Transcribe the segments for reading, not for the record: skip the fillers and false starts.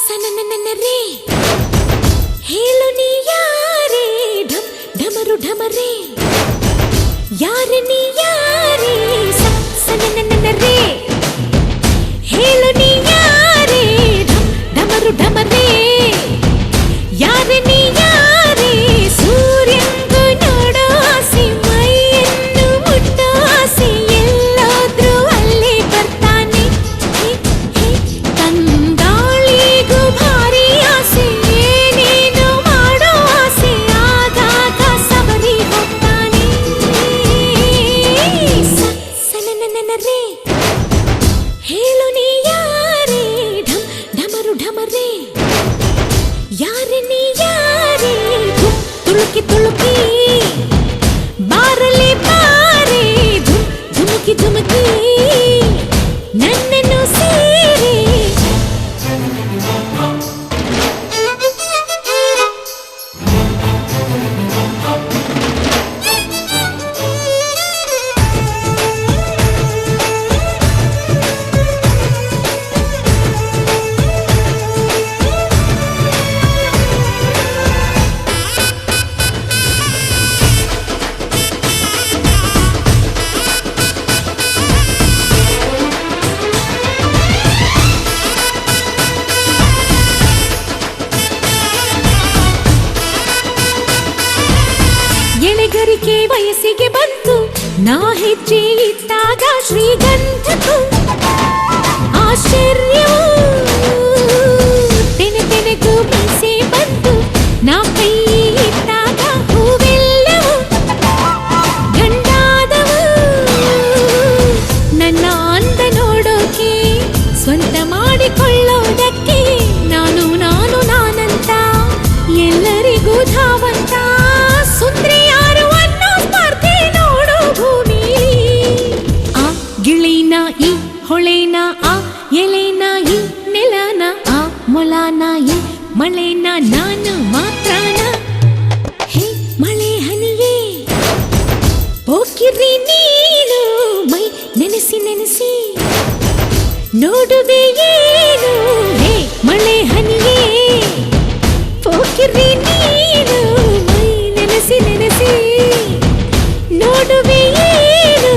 ಸನನನನರೇ ಹೇಳು ನೀ ಯಾರೇ ಢಮ್ ಢಮರು ಢಮರೇ ಯಾರೆ ನೀ ಯಾರೇ ಸನನನನರೇ ಹೇಳು ನೀ ಯಾರೇ ಢಮ್ ಢಮರು ಢಮರೇ ಯಾರೆ ನೀ ಯಾರೇ ಸೂರ್ಯಂಗೂ ನೋಡೋ ಆಸೆ ಮೈಯನ್ನು ಮುಟ್ಟೋ ಆಸೆ ಎಲ್ಲಾದ್ರೂ ಅಲ್ಲೇ ಬರ್ತಾನೆ ತಂಗಾಳಿಗೂ ಭಾರಿ ಆಸೆ ಏನೇನು ಮಾಡೋ ಆಸೆ ಆಗಾಗ ಸಬರಿ ಹೋಗ್ತಾನೆ ಸನನನನರೇ ಹೇಳು ನೀ ಯಾರೇ ಢಮ್ ಢಮರು ಢಮರೇ ಯಾರೆ ನೀ ಯಾರೇ ತುಳುಕಿ ತುಳುಕಿ ಬಾರಲೆ ಬಾರೆ ಧುಮುಕಿ ಧುಮುಕಿ ನನ್ನನ್ನು ಸೇರಿ ಎಳೆಗರಿಕೆ ವಯಸ್ಸಿಗೆ ಬಂತು ನಾ ಹೆಜ್ಜೆ ಇಟ್ಟಾಗ ಶ್ರೀಗಂಧಕ್ಕೂ ಆಶ್ಚರ್ಯವೂ ತೆನೆ ತೆನೆಗೂ ಮೀಸೆ ಬಂತು ನಾ ಕೈ ಇಟ್ಟಾಗ ಹೂವೆಲ್ಲವೂ ಗಂಡಾದವು ನನ್ನ ಅಂದ ನೋಡೋಕೆ ಸ್ವಂತ ಮಾಡಿಕೊಳ್ಳೋದಕ್ಕೆ ನಾನು ನಾನು ನಾನಂತ ಎಲ್ಲರಿಗೂ ಧಾವಂತ ಸುಂದ್ರಿ ಯಾರು ಅನ್ನೋ ಸ್ಪರ್ಧೆ ನೋಡು ಭೂಮಿ ಆ ಗಿಳಿನ ಈ ಹೊಳೆನ ಆ ಎಲೆನ ಈ ನೆಲನ ಆ ಮೊಲನ ಈ ಮಳೆನ ನಾನು ಮಾತ್ರನ ಹೇ ಮಳೆ ಹನಿಯೇ ಹೋಗಿರಿ ನೀನು ಮೈ ನೆನೆಸಿ ನೆನೆಸಿ ನೋಡುವೆ ಏನು ಹೇ ಮಳೆ ಹನಿಯೇ ಹೋಗಿರಿ ನೀನು ಮೈ ನೆನೆಸಿ ನೆನೆಸಿ ನೋಡುವೆ ಏನು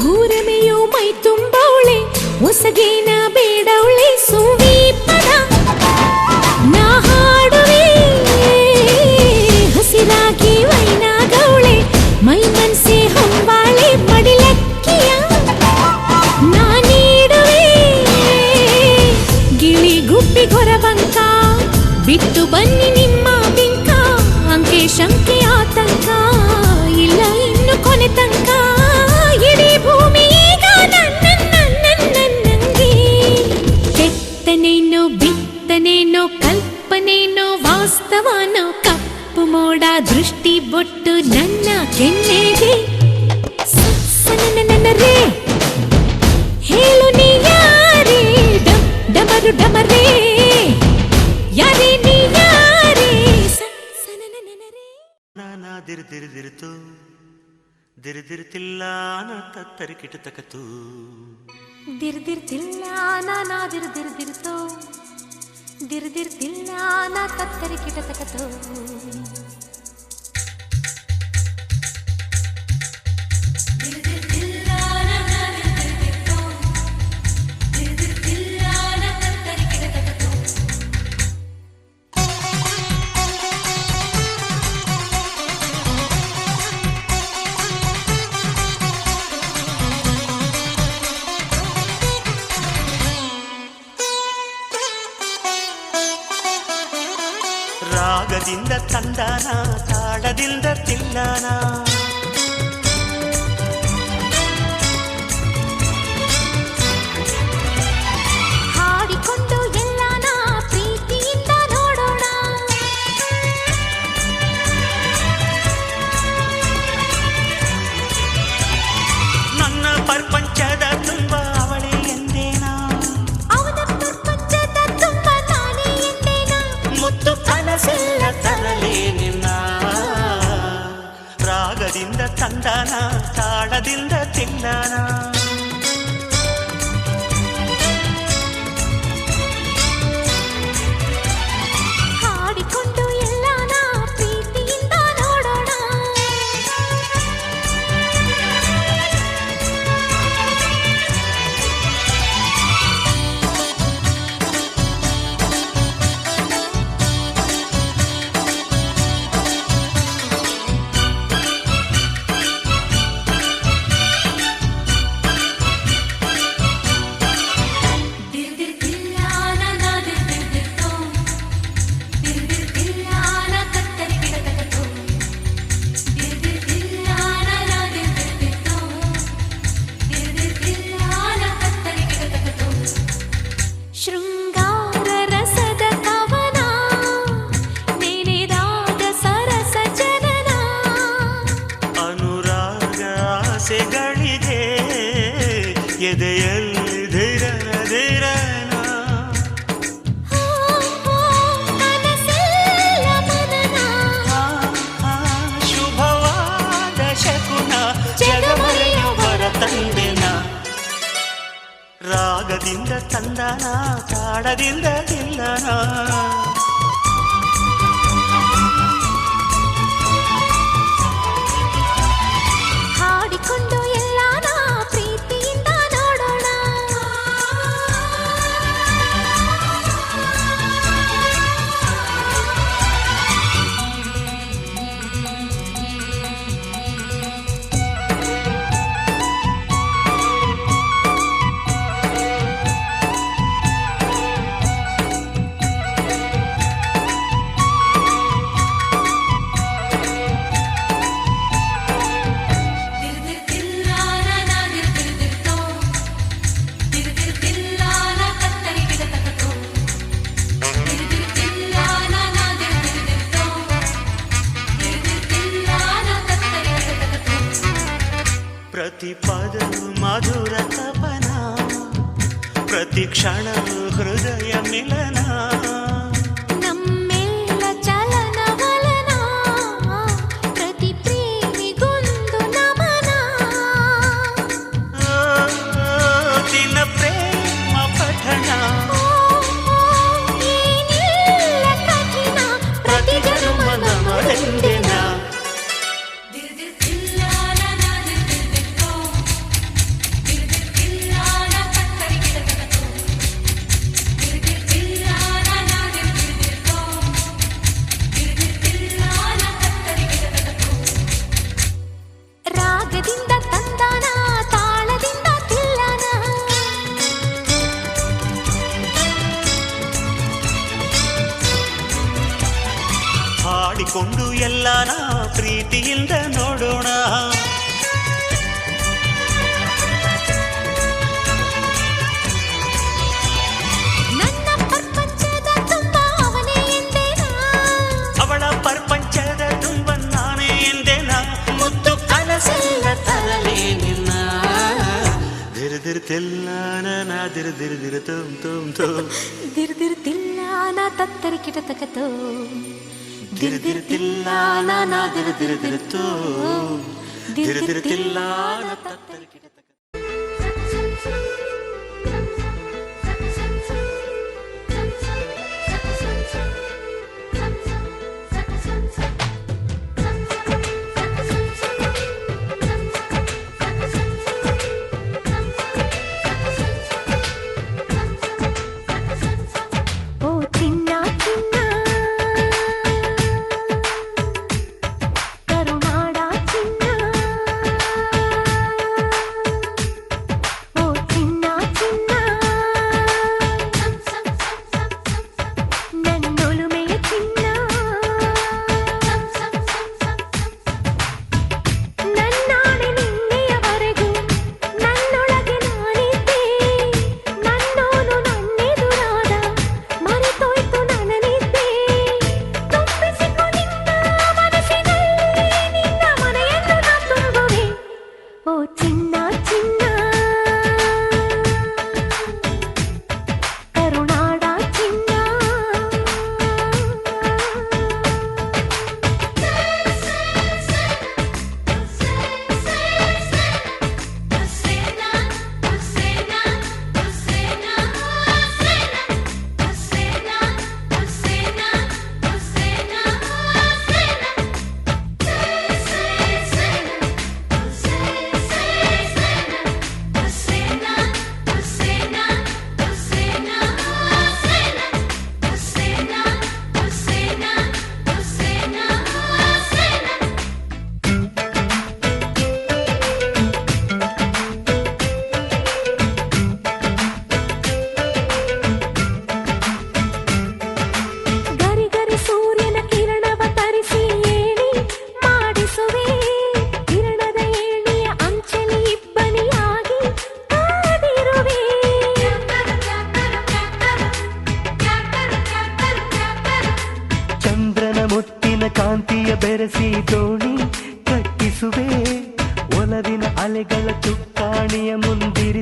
ಭೂರಮೆಯು ಮೈ ತುಂಬವಳೆ ಹೊಸಗೇನ ಬೇಡವಳೆ ಸುವಿ ಪದ ನಾ ಹಾಡುವೆ ಹಸಿರಾಗಿ ವೈನಾಗವಳೆ ಮೈ ಮನ್ಸೆ ಹೊಂಬಾಳೆ ಮಡಿಲಕ್ಕಿಯ ನಾ ನೀಡುವೆ ಗಿಳಿ ಗುಬ್ಬಿ ಗೊರವಂಕ ಬಿಟ್ಟು ಬನ್ನಿ ನಿಮ್ಮ ಬಿಂಕ ಅಂಕೆ ಶಂಕೆ ಆತಂಕ ಇಲ್ಲ ಇನ್ನು ಕೊನೆ ತನಕ ಇಡೀ ಭೂಮಿ ಈಗ ನನ್ನಂಗೆ ಕೆತ್ತನೇನೋ ಬಿತ್ತನೇನೋ ಕಲ್ಪನೇನೋ ವಾಸ್ತವನೋ ಕಪ್ಪು ಮೋಡ ದೃಷ್ಟಿ ಬೊಟ್ಟು ನನ್ನ ಕೆನ್ನೆಗೆ ಸನನನನರೇ ಹೇಳು ನೀ ಯಾರೇ ಡಮ್ ಡಮರು ಡಮರೇ ಯಾರೇ ನೀ ಯಾರೇ ಸನನನನರೇ ನಾನಾ ದಿರ್ದಿರ್ದಿರ್ತು ದಿರ್ದಿರ್ತಿಲ್ಲ ನಾ ತತ್ತರಿಕಿಟ ತಕತು ದಿರ್ದಿರ್ತಿಲ್ಲ ನಾನಾ ದಿರ್ದಿರ್ದಿರ್ತೋ ದಿರ್ದಿರ್ತಿಲ್ಲ ನಾ ತತ್ತರಿಕಿಟ ತಕತೋ ರಾಗದಿಂದ ತಂದಾನ ತಾಳದಿಂದ ತಿಲ್ಲಾನ ಪ್ರಪಂಚದ ತುಂಬ ಅವಳೇ ಎಂದೇನಾ ಅವನ ಪ್ರಪಂಚದ ತುಂಬ ನಾನೇ ಎಂದೇನಾ ಮುತ್ತು ಕನಸೆಲ್ಲ ತರಲೇ ನಿನ್ನ ರಾಗದಿಂದ ತಂದಾನ ತಾಳದಿಂದ ತಿಂದಾನ ಹಾಡಿಕೊಂಡು ಎಲ್ಲಾನ ಪ್ರೀತಿಯಿಂದ ನೋಡೋಣ ಶೃಂಗಾರ ರಸದ ಕವನ ನೆನೆದಾದ ಸರಸ ಜನನ ಅನುರಾಗ ಆಸೆಗಳಿಗೆ ಎದೆಯಲ್ಲಿ ಧಿರನ ಧಿರನ ಕನಸೆಲ್ಲ ಮನನ ಶುಭವಾದ ಶಕುನ ಜಗಮರೆಯುವರ ತಂದೆನ ರಾಗದಿಂದ ತಂದನ ತಾಳದಿಂದ ತಿಲ್ಲನ ಹಾಡಿಕೊಂಡು ಎಲ್ಲಾನ ಪ್ರೀತಿಯಿಂದ ನೋಡೋಣ ಪ್ರತಿ ಪದವು ಮಧುರ ತಪನ ಪ್ರತಿ ಕ್ಷಣವು ಹೃದಯ ಮಿಲನ ನಮ್ಮೆಲ್ಲ ಚಲನವಲನ ಪ್ರತಿ ಪ್ರೇಮಿಗೊಂದು ನಮನ ದಿನ ಪ್ರೇಮ ಪಠಣ ಏನಿಲ್ಲ ಕಠಿಣ ಪ್ರತಿ ಜನ್ಮದ ಮರೆಂದಿನ ರಾಗದಿಂದ ತಂದಾನ ತಾಳದಿಂದ ತಿಲ್ಲನ ಹಾಡಿಕೊಂಡು ಎಲ್ಲಾನ ಪ್ರೀತಿಯಿಂದ ನೋಡೋಣ ನನ್ನ ಪ್ರಪಂಚದ ತುಂಬ ಅವನೇ ಎಂದೇನಾ ಅವಳ ಪ್ರಪಂಚದ ತುಂಬ ನಾನೇ ಎಂದೇನ ಮುತ್ತು ಕನಸೆಲ್ಲ ತರಲೇ ನಿನ್ನ ದಿರ್ದಿರ್ತಿಲ್ಲ ನಾ ದಿರ್ದಿರ್ದಿರ ತುಮ್ ತುಮ್ ತುಮ್ ದಿರ್ದಿರ್ತಿಲ್ಲ ನಾ ತತ್ತರಿ ಕಿಟತಕತೋ ದಿರ್ದಿರ್ತಿಲ್ಲ ನಾ ದಿರ್ದಿರ್ದಿರತೋ ದಿರ್ದಿರ್ತಿಲ್ಲ ನಾ ತತ್ತರಿ ಕಿಟತಕ ಓ ಚಿನ್ನ ಚಿನ್ನ ಕರುನಾಡ ಚಿನ್ನ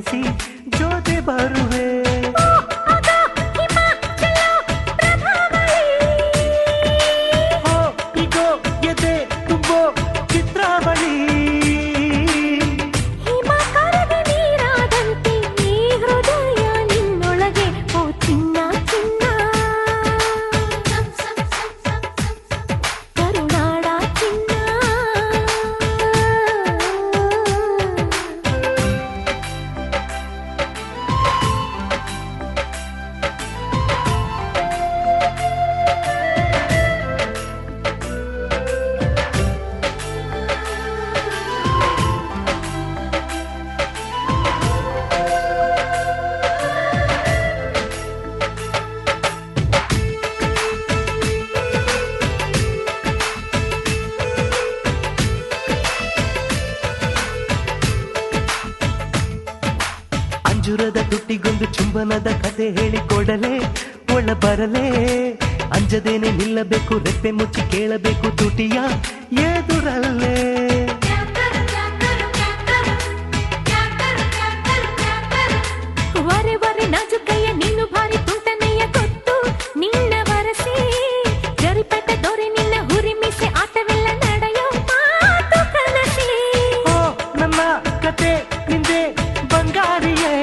ಮುಗಿಸಿ ಜೊತೆ ಬರುವೆ. ಈಗೋ ಎದೆ ತುಂಬೋ ಚಿತ್ರಾವಳಿ. ಅಂಜುರದ ತುಟ್ಟಿಗೊಂದು ಚುಂಬನದ ಕತೆ ಹೇಳಿಕೊಡಲೇ ಒಳ ಬರಲೇ. ಅಂಜದೇನೆ ನಿಲ್ಲಬೇಕು, ರೆಪ್ಪೆ ಮುಚ್ಚಿ ಕೇಳಬೇಕು ತುಟಿಯ ಎದುರಲ್ಲೇ. ವರೆ ವರೆ ನಾಜುಕಯ್ಯ ನೀನು ಭಾರಿ ತುಂಟನೆಯ ಗೊತ್ತು ನಿನ್ನ ವರಸಿ. ಜರಿಪೇಟ ದೊರೆ ನಿನ್ನ ಹುರಿಮಿಸೆ ಆಟವೆಲ್ಲ ನಡೆಯೋ ಮಾತು ಕನಸಿ. ಓ ನನ್ನ ಕತೆ ನಿಂದೆ ಬಂಗಾರಿಯೇ.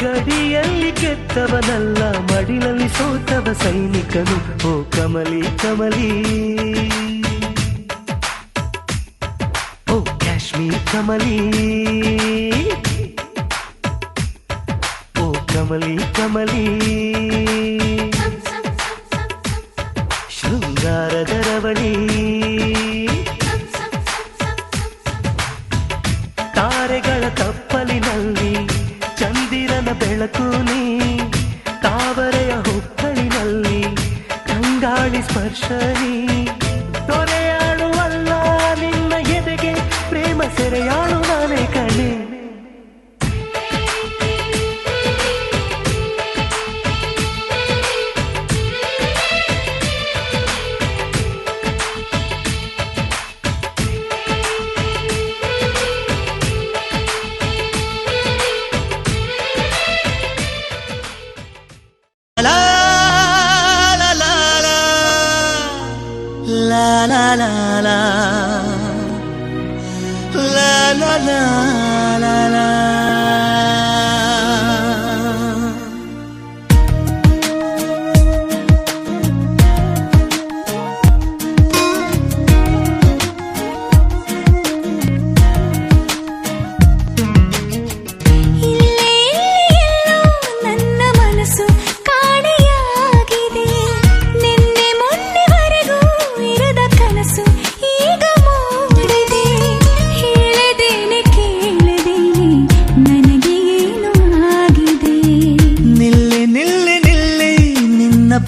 ಗಡಿಯಲ್ಲಿ ಗೆದ್ದವನಲ್ಲ, ಮಡಿಲಲ್ಲಿ ಸೋತವ ಸೈನಿಕನು. ಓ ಕಮಲಿ ಕಮಲಿ, ಓ ಕಾಶ್ಮೀರ್ ಕಮಲಿ, ಓ ಕಮಲಿ ಕಮಲಿ. ಶೃಂಗಾರದ ರವಳಿ, ತಾರೆಗಳ ತಪ್ಪಲಿನಲ್ಲಿ ಚಂದಿರನ ಬೆಳಕು ನೀ. ತಾವರೆಯ ಹೊಕ್ಕಳಿನಲ್ಲಿ ಕಂಗಾಳಿ ಸ್ಪರ್ಶ ನೀ. ದೊರೆಯಾಳುವಲ್ಲ ನಿನ್ನ ಎದೆಗೆ ಪ್ರೇಮ ಸೆರೆಯಾಳು ನಾನೇ ಕಣೆ.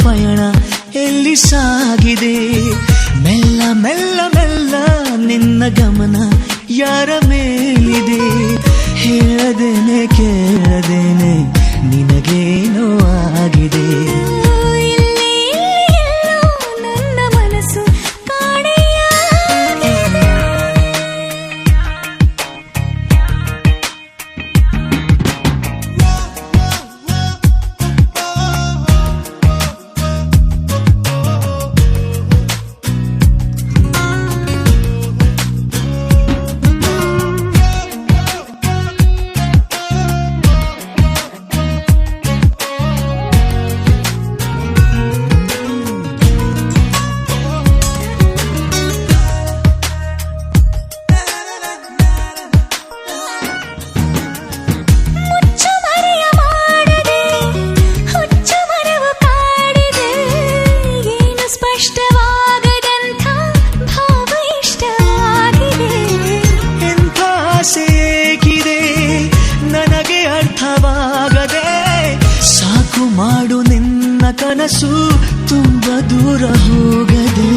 ಪಯಣ ಎಲ್ಲಿ ಸಾಗಿದೆ, ಮೆಲ್ಲ ಮೆಲ್ಲ ಮೆಲ್ಲ ನಿನ್ನ ಗಮನ ಯಾರ ಮೇಲಿದೆ. ಹೇಳದೇನೆ ಕೇಳದೇನೆ ನಿನಗೇನೋ ಆಗಿದೆ. ನನ್ನ ಮನಸ್ಸು ಮಾಡು ನಿನ್ನ ಕನಸು ತುಂಬ ದೂರ ಹೋಗದೆ.